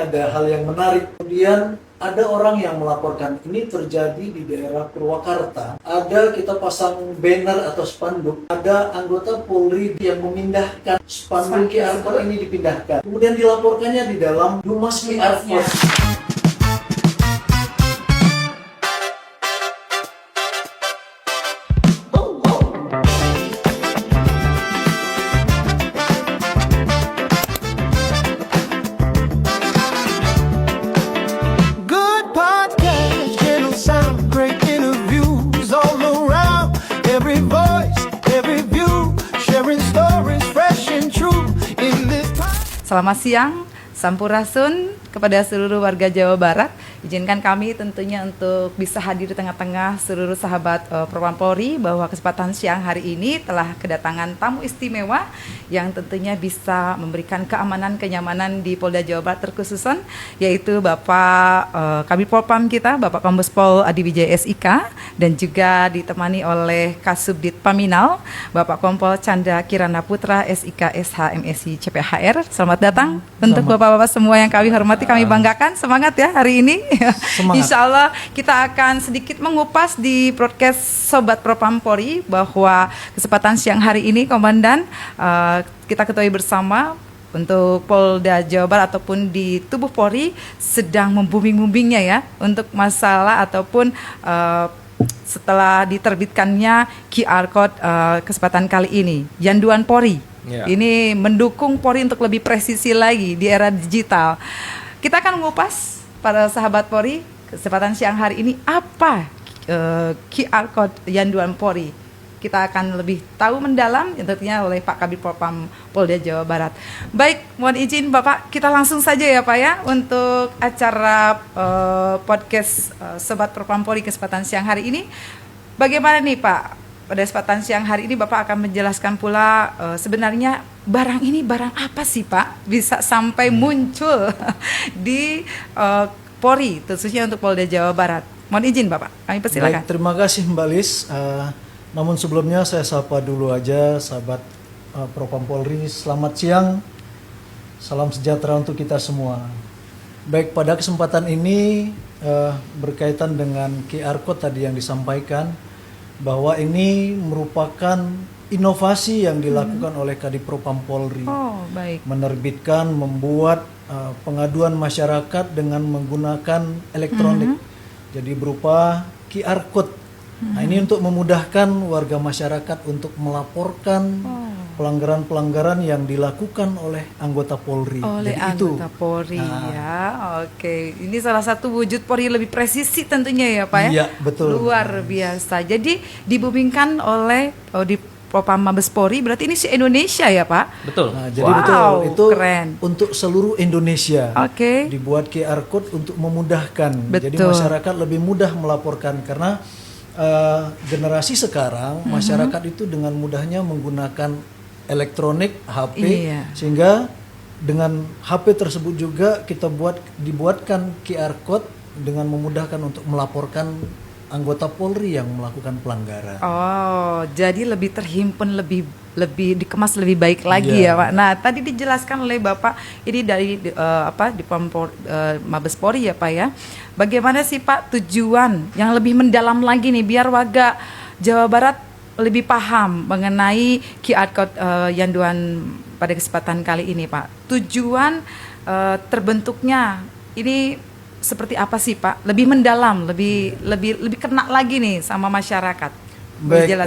ada hal yang menarik. Kemudian ada orang yang melaporkan ini terjadi di daerah Purwakarta. Ada kita pasang banner atau spanduk. Ada anggota Polri yang memindahkan spanduk QR code ini dipindahkan. Kemudian dilaporkannya di dalam Dumas QR code. Selamat siang, Sampurasun kepada seluruh warga Jawa Barat. Izinkan kami tentunya untuk bisa hadir di tengah-tengah seluruh sahabat Propam Polri bahwa kesempatan siang hari ini telah kedatangan tamu istimewa yang tentunya bisa memberikan keamanan, kenyamanan di Polda Jawa Barat terkhususan, yaitu Bapak Kabid Propam kita, Bapak Kombes Pol Adi Wijaya SIK, dan juga ditemani oleh Kasubdit Paminal, Bapak Kompol Chandra Kirana Putra SIK SH MSI CPHR. Selamat datang untuk Bapak-Bapak semua yang kami hormati, kami banggakan. Semangat ya hari ini. Insya Allah kita akan sedikit mengupas di broadcast Sobat Propam Polri bahwa kesempatan siang hari ini Komandan kita ketahui bersama untuk Polda Jawa Barat ataupun di tubuh Polri sedang membooming-boomingnya ya untuk masalah ataupun setelah diterbitkannya QR Code kesempatan kali ini Yanduan Polri. Ini mendukung Polri untuk lebih presisi lagi di era digital. Kita akan mengupas para sahabat Polri kesempatan siang hari ini apa QR Code Yanduan Polri. Kita akan lebih tahu mendalam tentunya oleh Pak Kabid Propam Polda Jawa Barat. Baik, mohon izin Bapak, kita langsung saja ya Pak ya untuk acara podcast Sobat Propam Polri kesempatan siang hari ini. Bagaimana nih Pak? Pada kesempatan siang hari ini Bapak akan menjelaskan pula sebenarnya barang ini barang apa sih Pak bisa sampai muncul di Polri, khususnya untuk Polda Jawa Barat. Mohon izin Bapak, kami persilakan. Baik, terima kasih Mbak Lis. Namun sebelumnya saya sapa dulu aja sahabat Propam Polri. Selamat siang, salam sejahtera untuk kita semua. Baik, pada kesempatan ini berkaitan dengan QR Code tadi yang disampaikan, bahwa ini merupakan inovasi yang dilakukan oleh Kadif Propam Polri. Menerbitkan, membuat pengaduan masyarakat dengan menggunakan elektronik. Jadi berupa QR Code. Nah, ini untuk memudahkan warga masyarakat untuk melaporkan pelanggaran-pelanggaran yang dilakukan oleh anggota Polri. Oleh jadi anggota Polri ya. Oke, ini salah satu wujud Polri lebih presisi tentunya ya Pak ya. Iya, betul. Luar biasa. Jadi diboomingkan oleh di Propam Mabes Polri, berarti ini se-Indonesia ya Pak? Betul. Nah, jadi betul, itu keren. Untuk seluruh Indonesia. Oke. Dibuat QR Code untuk memudahkan. Betul. Jadi masyarakat lebih mudah melaporkan karena generasi sekarang masyarakat itu dengan mudahnya menggunakan elektronik HP, sehingga dengan HP tersebut juga kita dibuatkan QR Code dengan memudahkan untuk melaporkan anggota Polri yang melakukan pelanggaran. Oh, jadi lebih terhimpun, lebih dikemas lebih baik lagi ya Pak. Nah, tadi dijelaskan oleh Bapak ini dari di Mabes Polri ya Pak ya. Bagaimana sih Pak tujuan yang lebih mendalam lagi nih biar warga Jawa Barat lebih paham mengenai QR Code Yanduan pada kesempatan kali ini Pak. Tujuan terbentuknya ini seperti apa sih Pak? Lebih mendalam, lebih kena lagi nih sama masyarakat. Baik,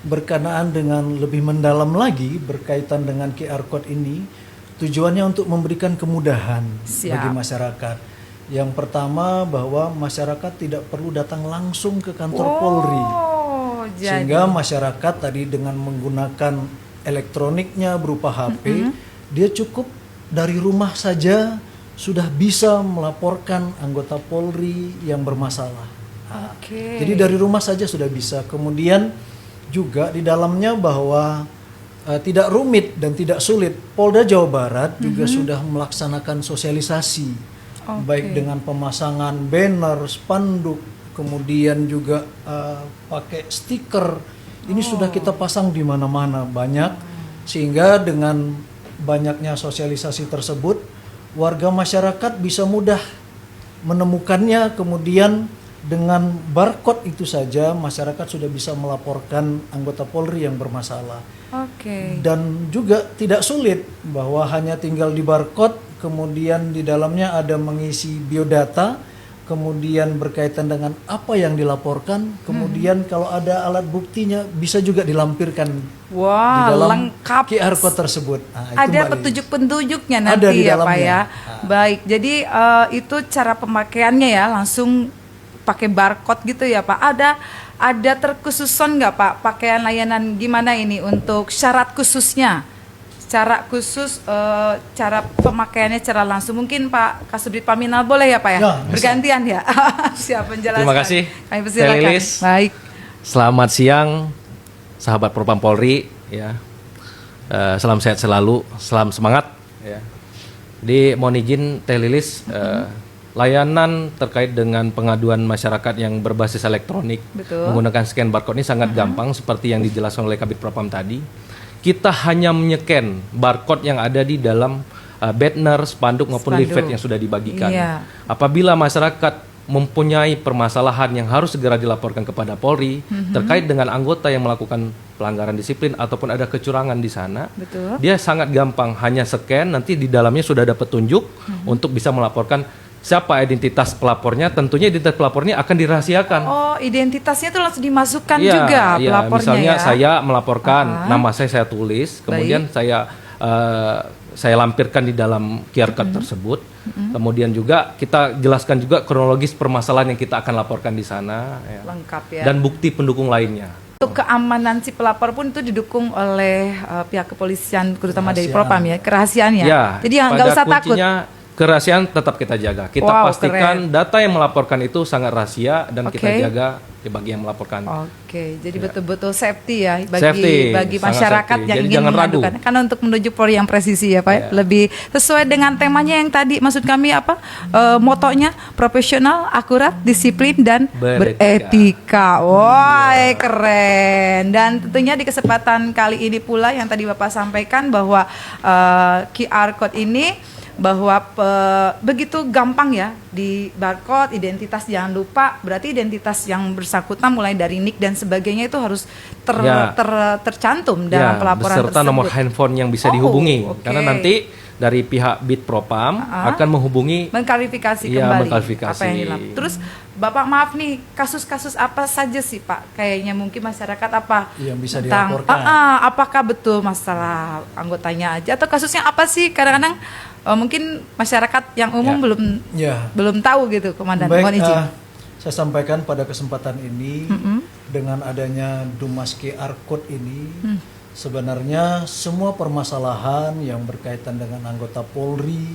berkenaan dengan lebih mendalam lagi berkaitan dengan QR Code ini, tujuannya untuk memberikan kemudahan bagi masyarakat. Yang pertama bahwa masyarakat tidak perlu datang langsung ke kantor Polri. Sehingga masyarakat tadi dengan menggunakan elektroniknya berupa HP, dia cukup dari rumah saja sudah bisa melaporkan anggota Polri yang bermasalah. Jadi dari rumah saja sudah bisa. Kemudian juga di dalamnya bahwa tidak rumit dan tidak sulit. Polda Jawa Barat juga sudah melaksanakan sosialisasi, baik dengan pemasangan banner, spanduk, kemudian juga pakai stiker. Ini sudah kita pasang di mana-mana banyak, sehingga dengan banyaknya sosialisasi tersebut warga masyarakat bisa mudah menemukannya, kemudian dengan barcode itu saja masyarakat sudah bisa melaporkan anggota Polri yang bermasalah. Dan juga tidak sulit bahwa hanya tinggal di barcode, kemudian di dalamnya ada mengisi biodata, kemudian berkaitan dengan apa yang dilaporkan, kemudian kalau ada alat buktinya bisa juga dilampirkan di dalam lengkap QR code tersebut. Ada petunjuk-petunjuknya nanti ya Pak ya. Baik, jadi itu cara pemakaiannya ya, langsung pakai barcode gitu ya Pak. Ada terkhususan nggak Pak pakaian layanan gimana ini untuk syarat khususnya? Cara khusus, cara pemakaiannya secara langsung. Mungkin Pak Kasubdit Paminal boleh ya Pak ya? Bergantian ya. Siap penjelasan. Terima kasih. Kami persilakan. Baik. Selamat siang sahabat Propam Polri ya. Salam sehat selalu, salam semangat ya. Di mohon izin Teh Lilis, layanan terkait dengan pengaduan masyarakat yang berbasis elektronik menggunakan scan barcode ini sangat gampang seperti yang dijelaskan oleh Kabid Propam tadi. Kita hanya menyeken barcode yang ada di dalam banner, spanduk maupun leaflet yang sudah dibagikan. Apabila masyarakat mempunyai permasalahan yang harus segera dilaporkan kepada Polri terkait dengan anggota yang melakukan pelanggaran disiplin ataupun ada kecurangan di sana, dia sangat gampang, hanya scan, nanti di dalamnya sudah ada petunjuk untuk bisa melaporkan siapa identitas pelapornya. Tentunya identitas pelapornya akan dirahasiakan. Oh, identitasnya itu langsung dimasukkan juga pelapornya. Misalnya saya melaporkan, nama saya tulis, kemudian saya lampirkan di dalam QR code tersebut. Kemudian juga kita jelaskan juga kronologis permasalahan yang kita akan laporkan di sana. Lengkap ya. Dan bukti pendukung lainnya. Untuk keamanan si pelapor pun itu didukung oleh pihak kepolisian, terutama dari Propam ya, kerahasiaannya. Jadi nggak usah takut. Kerahasiaan tetap kita jaga. Kita pastikan data yang melaporkan itu sangat rahasia dan kita jaga bagi yang melaporkan. Jadi betul-betul safety ya bagi masyarakat yang ingin mengadukan. Karena untuk menuju Polri yang presisi ya Pak, lebih sesuai dengan temanya yang tadi, maksud kami apa? Motonya profesional, akurat, disiplin dan beretika. Wah, keren. Dan tentunya di kesempatan kali ini pula yang tadi Bapak sampaikan bahwa QR code ini bahwa begitu gampang ya di barcode, identitas jangan lupa, berarti identitas yang bersangkutan mulai dari NIK dan sebagainya itu harus tercantum dalam pelaporan beserta tersebut. Nomor handphone yang bisa dihubungi, karena nanti dari pihak Bid Propam akan menghubungi, mengklarifikasi kembali apa yang dilakukan. Terus Bapak maaf nih, kasus-kasus apa saja sih Pak? Kayaknya mungkin masyarakat apa yang bisa tentang dilaporkan? Apakah betul masalah anggotanya aja atau kasusnya apa sih? Kadang-kadang mungkin masyarakat yang umum belum tahu gitu, Komandan. Baik, mohon izin. saya sampaikan pada kesempatan ini dengan adanya Dumas QR Code ini, sebenarnya semua permasalahan yang berkaitan dengan anggota Polri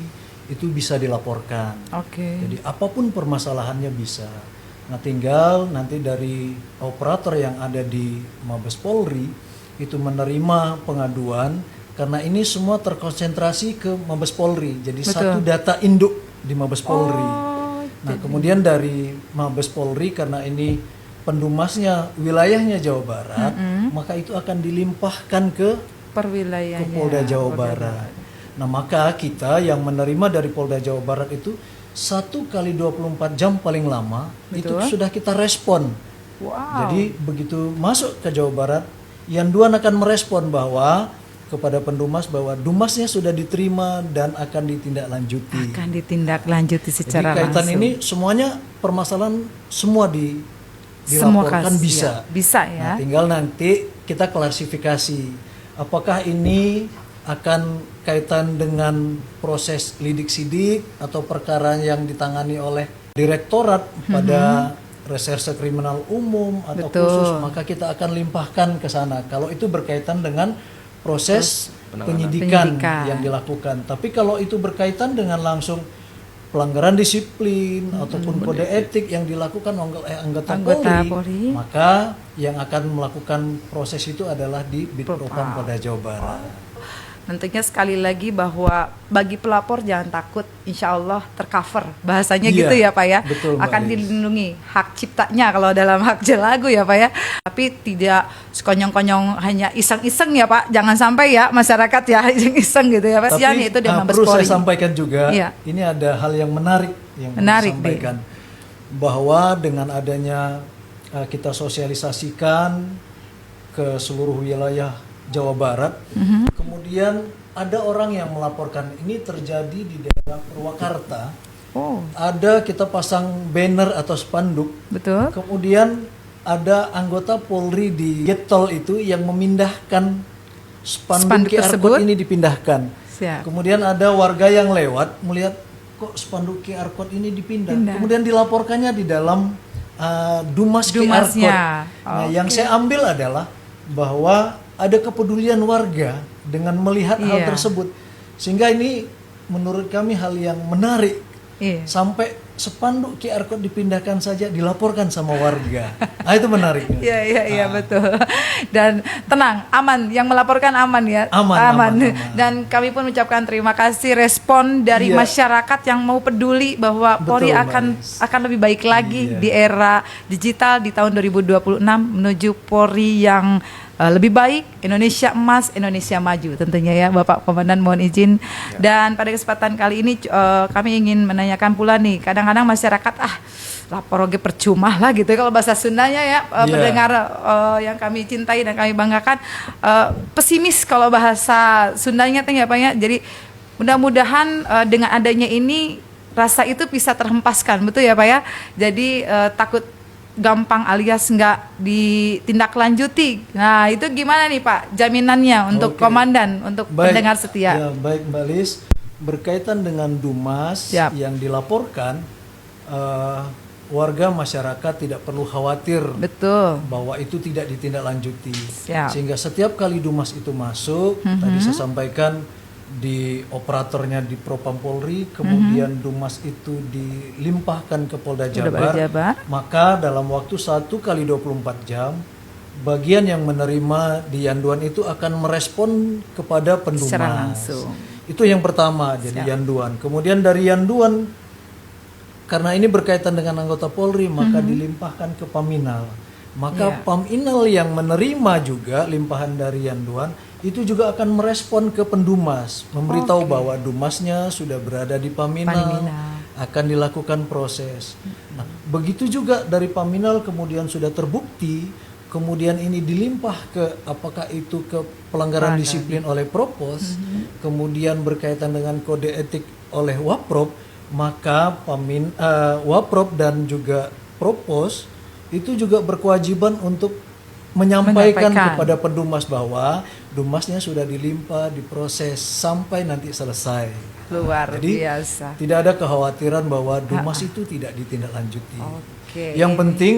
itu bisa dilaporkan. Jadi apapun permasalahannya bisa. Nah, tinggal nanti dari operator yang ada di Mabes Polri itu menerima pengaduan. Karena ini semua terkonsentrasi ke Mabes Polri, jadi satu data induk di Mabes Polri. Nah, kemudian dari Mabes Polri, karena ini pendumasnya wilayahnya Jawa Barat, maka itu akan dilimpahkan ke Polda Jawa Barat. Nah, maka kita yang menerima dari Polda Jawa Barat itu 1 kali 24 jam paling lama itu sudah kita respon. Jadi begitu masuk ke Jawa Barat, Yanduan akan merespon bahwa kepada pendumas bahwa dumasnya sudah diterima dan akan ditindaklanjuti. Secara jadi, kaitan langsung. ini semuanya permasalahan semua dilaporkan bisa. Bisa ya. Nah, tinggal nanti kita klasifikasi apakah ini akan kaitan dengan proses lidik sidik atau perkara yang ditangani oleh direktorat pada reserse kriminal umum atau khusus, maka kita akan limpahkan ke sana kalau itu berkaitan dengan proses penyidikan yang dilakukan. Tapi kalau itu berkaitan dengan langsung pelanggaran disiplin ataupun kode etik yang dilakukan oleh anggota Polri, maka yang akan melakukan proses itu adalah di Bid Propam Polda Jawa Barat. tentunya sekali lagi bahwa bagi pelapor jangan takut, insya Allah tercover bahasanya gitu ya Pak ya, betul, akan dilindungi hak ciptanya kalau dalam hak lagu ya Pak ya, tapi tidak sekonyong-konyong hanya iseng-iseng ya Pak, jangan sampai ya masyarakat ya iseng-iseng gitu ya Pak. Tapi itu dengan perlu saya sampaikan juga, ini ada hal yang menarik yang menarik disampaikan bahwa dengan adanya kita sosialisasikan ke seluruh wilayah Jawa Barat, kemudian ada orang yang melaporkan ini terjadi di daerah Purwakarta. Ada kita pasang banner atau spanduk. Betul. Kemudian ada anggota Polri di gate tol itu yang memindahkan spanduk QR code ini dipindahkan. Siap. Kemudian ada warga yang lewat melihat kok spanduk QR code ini dipindah. Kemudian dilaporkannya di dalam Dumas QR code. Nah, yang saya ambil adalah bahwa ada kepedulian warga dengan melihat hal tersebut, sehingga ini menurut kami hal yang menarik. Sampai spanduk QR code dipindahkan saja dilaporkan sama warga. Itu menariknya. Iya betul. Dan tenang, aman, yang melaporkan aman ya. Aman. Dan kami pun mengucapkan terima kasih respon dari masyarakat yang mau peduli bahwa Polri akan lebih baik lagi di era digital di tahun 2026 menuju Polri yang lebih baik, Indonesia emas, Indonesia maju tentunya ya Bapak Komandan, mohon izin. Dan pada kesempatan kali ini kami ingin menanyakan pula nih, kadang-kadang masyarakat lapor oge percuma lah gitu kalau bahasa Sundanya ya, pendengar yang kami cintai dan kami banggakan, pesimis kalau bahasa Sundanya ya Pak ya. Jadi mudah-mudahan dengan adanya ini rasa itu bisa terhempaskan, betul ya Pak ya. Jadi takut gampang alias nggak ditindaklanjuti. Nah itu gimana nih Pak jaminannya untuk Komandan, untuk pendengar setia? Ya, baik Mbak Lis, berkaitan dengan Dumas yang dilaporkan, warga masyarakat tidak perlu khawatir bahwa itu tidak ditindaklanjuti. Sehingga setiap kali Dumas itu masuk, tadi saya sampaikan di operatornya di Propam Polri, kemudian Dumas itu dilimpahkan ke Polda Jabar, maka dalam waktu 1 kali 24 jam bagian yang menerima di Yanduan itu akan merespon kepada pendumas. Itu yang pertama, jadi Yanduan. Kemudian dari Yanduan, karena ini berkaitan dengan anggota Polri, maka dilimpahkan ke Paminal. Maka Paminal yang menerima juga limpahan dari Yanduan itu juga akan merespon ke pendumas, memberitahu bahwa dumasnya sudah berada di Paminal, akan dilakukan proses. Nah, begitu juga dari Paminal kemudian sudah terbukti, kemudian ini dilimpah ke apakah itu ke pelanggaran disiplin oleh Propos, kemudian berkaitan dengan kode etik oleh Waprop, maka Waprop dan juga Propos itu juga berkewajiban untuk menyampaikan kepada pendumas bahwa dumasnya sudah dilimpah, diproses sampai nanti selesai. Luar Jadi, biasa. Tidak ada kekhawatiran bahwa dumas itu tidak ditindaklanjuti. Yang penting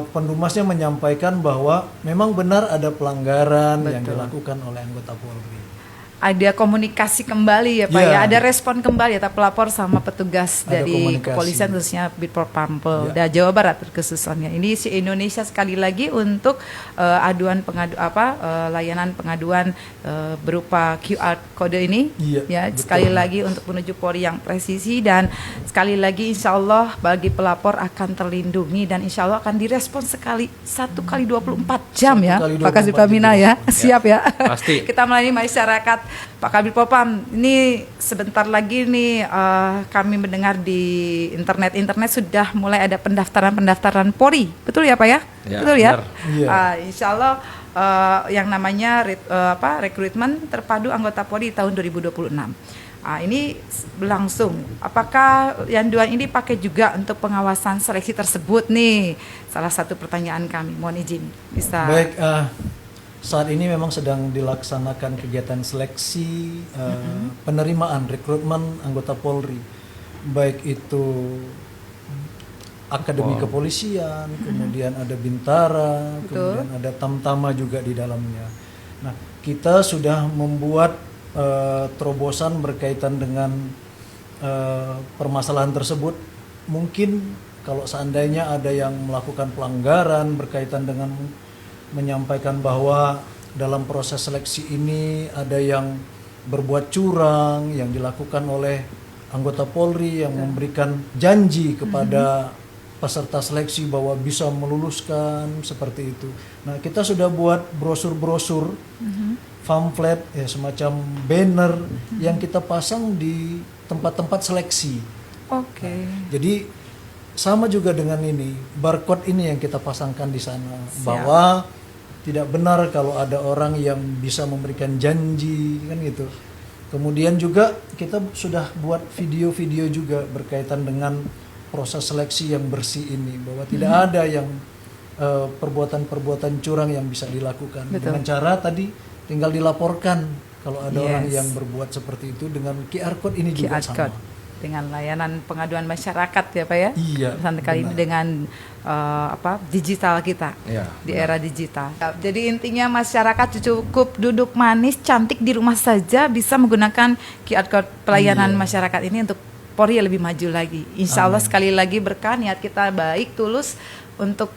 pendumasnya menyampaikan bahwa memang benar ada pelanggaran yang dilakukan oleh anggota Polri. Ada komunikasi kembali ya Pak ya, ada respon kembali ya pelapor sama petugas dari kepolisian khususnya Bitpropam Polda Jawa Barat khususnya. Ini si Indonesia sekali lagi untuk layanan pengaduan berupa QR kode ini sekali lagi untuk menuju Polri yang presisi, dan sekali lagi insya Allah bagi pelapor akan terlindungi dan insya Allah akan direspon 1 kali 24 jam ya Pak Kasih Pamina ya. Siap ya. Pasti. Kita melayani masyarakat. Pak Kabid Propam, ini sebentar lagi nih kami mendengar di internet sudah mulai ada pendaftaran Polri, betul ya Pak ya? Betul ya? Insya Allah yang namanya rekrutmen terpadu anggota Polri tahun 2026. Ini berlangsung. Apakah Yanduan ini pakai juga untuk pengawasan seleksi tersebut nih? Salah satu pertanyaan kami, mohon izin bisa. Baik. Saat ini memang sedang dilaksanakan kegiatan seleksi penerimaan rekrutmen anggota Polri, baik itu Akademi Kepolisian, kemudian ada Bintara, kemudian ada Tamtama juga di dalamnya. Nah, kita sudah membuat terobosan berkaitan dengan permasalahan tersebut. Mungkin kalau seandainya ada yang melakukan pelanggaran berkaitan dengan menyampaikan bahwa dalam proses seleksi ini ada yang berbuat curang yang dilakukan oleh anggota Polri yang memberikan janji kepada peserta seleksi bahwa bisa meluluskan seperti itu. Nah, kita sudah buat brosur-brosur, pamflet, ya semacam banner yang kita pasang di tempat-tempat seleksi. Oke. Nah, jadi sama juga dengan ini, barcode ini yang kita pasangkan di sana bahwa tidak benar kalau ada orang yang bisa memberikan janji kan gitu. Kemudian juga kita sudah buat video-video juga berkaitan dengan proses seleksi yang bersih ini bahwa tidak ada yang perbuatan-perbuatan curang yang bisa dilakukan. Betul. Dengan cara tadi tinggal dilaporkan kalau ada orang Yes. yang berbuat seperti itu dengan QR code ini juga QR sama. code dengan layanan pengaduan masyarakat ya Pak ya. Iya, Sampai kali ini benar. dengan digital kita. Iya, Di era digital. Jadi intinya masyarakat cukup duduk manis cantik di rumah saja bisa menggunakan QR code pelayanan masyarakat ini untuk Polri yang lebih maju lagi. Insya Allah sekali lagi berkah, niat kita baik, tulus untuk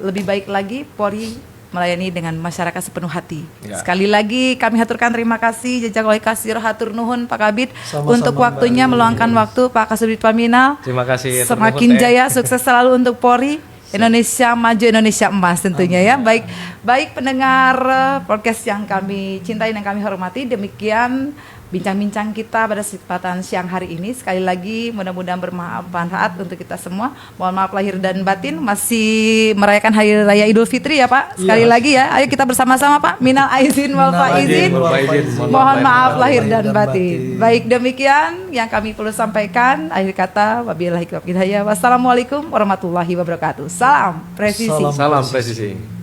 lebih baik lagi Polri melayani dengan masyarakat sepenuh hati. Ya. Sekali lagi kami haturkan terima kasih jazakallahu khairan, hatur nuhun Pak Kabid Sama-sama, untuk waktunya Mbak. meluangkan waktu Pak Kasubdit Paminal. Terima kasih. Semakin jaya, sukses selalu untuk Polri. Indonesia maju, Indonesia emas tentunya ya. Baik pendengar podcast yang kami cintai dan kami hormati, demikian bincang-bincang kita pada kesempatan siang hari ini. Sekali lagi mudah-mudahan bermanfaat untuk kita semua. Mohon maaf lahir dan batin, masih merayakan Hari Raya Idul Fitri ya Pak. Sekali lagi ya, ayo kita bersama-sama Pak. Minal aizin wal faizin. Mohon maaf lahir dan batin. Baik, demikian yang kami perlu sampaikan. Akhir kata, wabillahi taufiq wal hidayah. Wassalamualaikum warahmatullahi wabarakatuh. Salam presisi. Salam presisi.